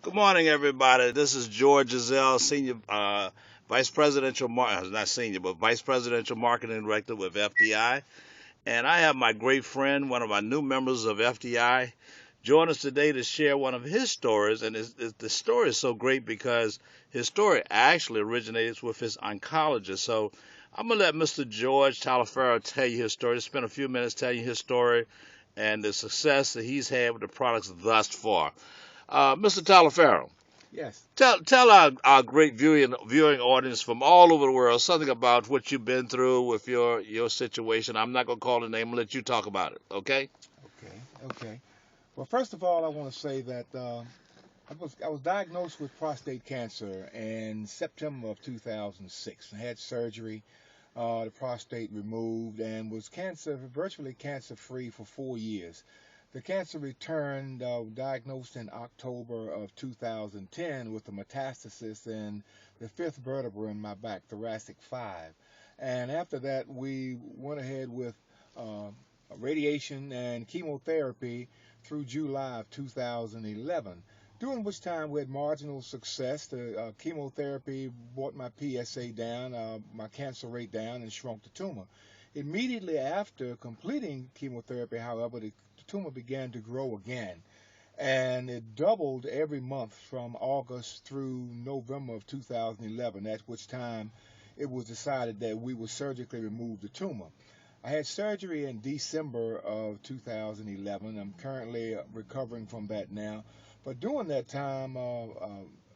Good morning, everybody. This is George Giselle, Senior Vice Presidential, not Senior, but Vice Presidential Marketing Director with FDI. And I have my great friend, one of our new members of FDI, join us today to share one of his stories. And the story is so great because his story actually originates with his oncologist. So I'm going to let Mr. George Taliaferro tell you his story. Spend a few minutes telling you his story and the success that he's had with the products thus far. Mr. Taliaferro. Yes. Tell our great viewing audience from all over the world something about what you've been through with your situation. I'm not gonna call the name and let you talk about it. Okay? Okay. Okay. Well, first of all, I want to say that I was diagnosed with prostate cancer in September of 2006. I had surgery, the prostate removed, and was virtually cancer free for 4 years. The cancer returned, diagnosed in October of 2010 with a metastasis in the fifth vertebra in my back, thoracic 5. And after that, we went ahead with uh, radiation and chemotherapy through July of 2011, during which time we had marginal success. The chemotherapy brought my PSA down, my cancer rate down, and shrunk the tumor. Immediately after completing chemotherapy, however, the tumor began to grow again, and it doubled every month from August through November of 2011, at which time it was decided that we would surgically remove the tumor. I had surgery in December of 2011. I'm currently recovering from that now. But during that time,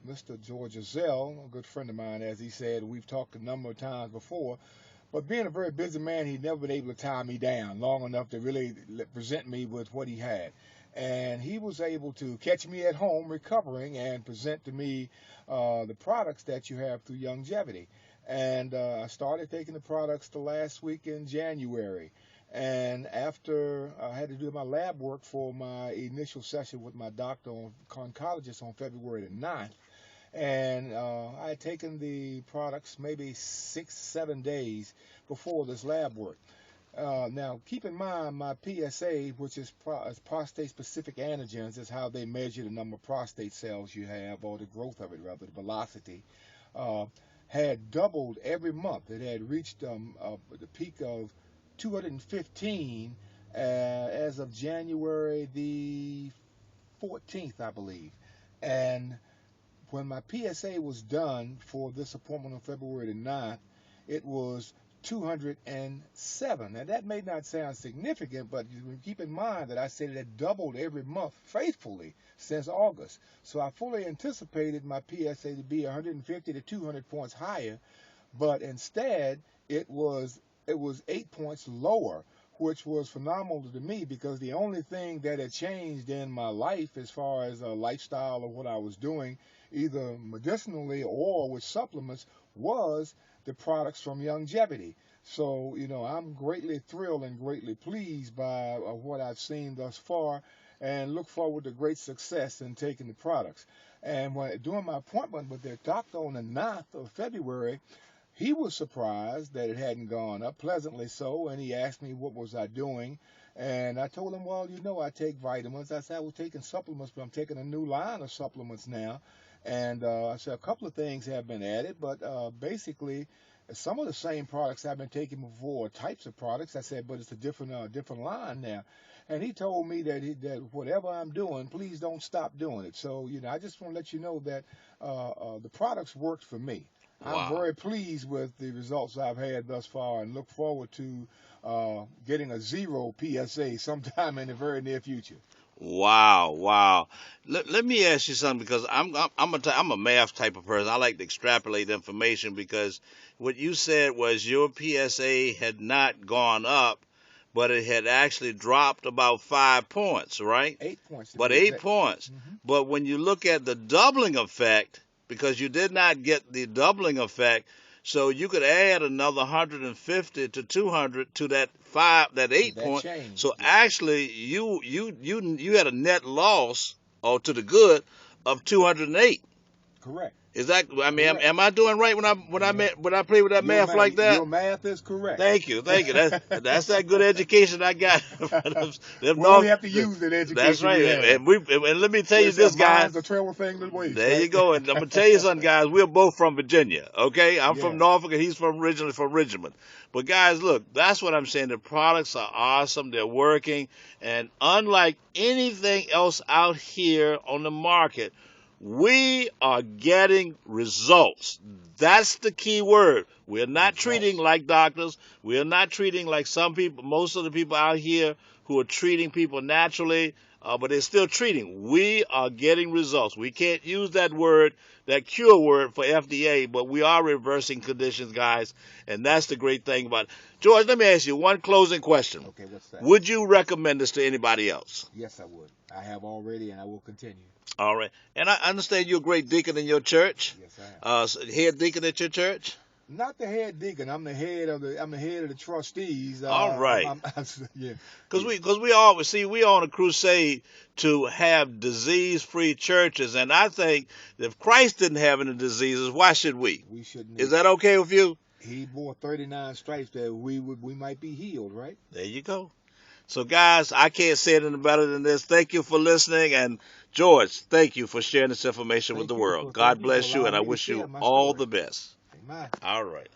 Mr. George Giselle, a good friend of mine, as he said, we've talked a number of times before, but being a very busy man, he'd never been able to tie me down long enough to really present me with what he had. And he was able to catch me at home recovering and present to me the products that you have through longevity. And I started taking the products the last week in January. And after I had to do my lab work for my initial session with my doctor, oncologist, on February the 9th, and I had taken the products maybe 6, 7 days before this lab work. Now, keep in mind my PSA, which is prostate-specific antigens, is how they measure the number of prostate cells you have, or the growth of it, rather, the velocity, uh, had doubled every month. It had reached the peak of 215 as of January the 14th, I believe. And when my PSA was done for this appointment on February the 9th, it was 207. Now, that may not sound significant, but you keep in mind that I said it had doubled every month faithfully since August. So I fully anticipated my PSA to be 150 to 200 points higher, but instead it was 8 points lower, which was phenomenal to me because the only thing that had changed in my life as far as a lifestyle or what I was doing, either medicinally or with supplements, was the products from longevity. So, I'm greatly thrilled and greatly pleased by what I've seen thus far, and look forward to great success in taking the products. And during my appointment with their doctor on the 9th of February, he was surprised that it hadn't gone up, pleasantly so, and he asked me what was I doing. And I told him, well, I take vitamins. I said I was taking supplements, but I'm taking a new line of supplements now. And I said a couple of things have been added, but basically some of the same products I've been taking before, types of products. I said, but it's a different line now. And he told me that whatever I'm doing, please don't stop doing it. So, I just want to let you know that the products worked for me. I'm Wow. very pleased with the results I've had thus far, and look forward to getting a zero PSA sometime in the very near future. Wow, wow. Let me ask you something because I'm a math type of person. I like to extrapolate information because what you said was your PSA had not gone up, but it had actually dropped about 5 points, right? 8 points to But be eight exact. points. Hmm. But when you look at the doubling effect, because you did not get the doubling effect, so you could add another 150 to 200 to that To eight that point. So change, yes. actually, you had a net loss, or to the good, of 208. Correct. Is that? I mean, Correct. am I doing right when I play with that Your math like that? Your math is correct. Thank you. That's that good education I got. Them We only North, have to use that that's education right. we have. And let me tell you What's that? this, guys. Minds are traveling the ways, There right? you go. And I'm gonna tell you something, guys. We're both from Virginia. Okay, I'm from Yes. Norfolk, and he's originally from Richmond. But guys, look, that's what I'm saying. The products are awesome. They're working, and unlike anything else out here on the market, we are getting results. That's the key word. We're not treating like doctors. We're not treating like some people, most of the people out here who are treating people naturally, but they're still treating. We are getting results. We can't use that word, that cure word for FDA, but we are reversing conditions, guys, and that's the great thing about it. George, let me ask you one closing question. Okay, what's that? Would you recommend this to anybody else? Yes, I would. I have already, and I will continue. All right. And I understand you're a great deacon in your church. Yes, I am. Head deacon at your church? Not the head deacon. I'm the head of the trustees. All right. Yeah. Because we always we on a crusade to have disease-free churches, and I think if Christ didn't have any diseases, why should we? We shouldn't. Is that okay with you? He bore 39 stripes that we might be healed, right? There you go. So guys, I can't say it any better than this. Thank you for listening, and George, thank you for sharing this information with the world. God bless you, and I wish you all the best. Amen. All right.